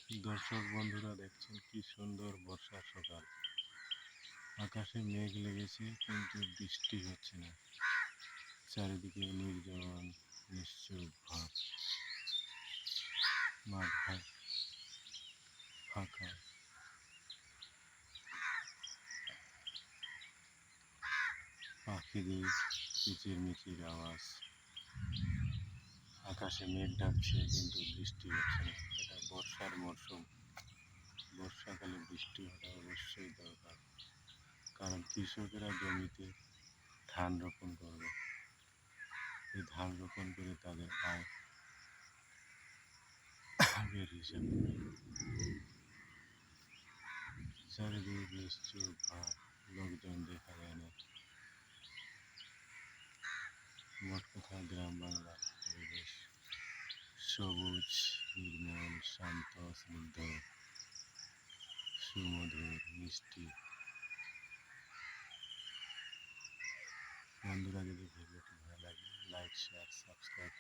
দর্শক বন্ধুরা দেখছেন কি সুন্দর বর্ষার সকাল। আকাশে মেঘ লেগেছে কিন্তু বৃষ্টি হচ্ছে না। চারিদিকে নির্জন নিশ্চুপ ভাব, মাঠ ফাঁকা। পাখিদের কিচিরমিচির আওয়াজ। আকাশে মেঘ ডাকছে কিন্তু বৃষ্টি হচ্ছে না। এটা বর্ষার মরশুম। বর্ষাকালে বৃষ্টি হওয়া অবশ্যই দরকার, কারণ কৃষকেরা জমিতে ধান রোপণ করবে। এই ধান রোপণ করে তাদের আয়ের হিসাব নেবে। চারিদিকে নিশ্চুপ ভাব, লোকজন দেখা যায় না। মোট কথা গ্রাম বাংলার পরিবেশ সবুজ, নির্মল, শান্ত, স্নিগ্ধ, সুমধুর, মিষ্টি। বন্ধুরা, যদি ভিডিওটি ভালো লাগে লাইক, শেয়ার, সাবস্ক্রাইব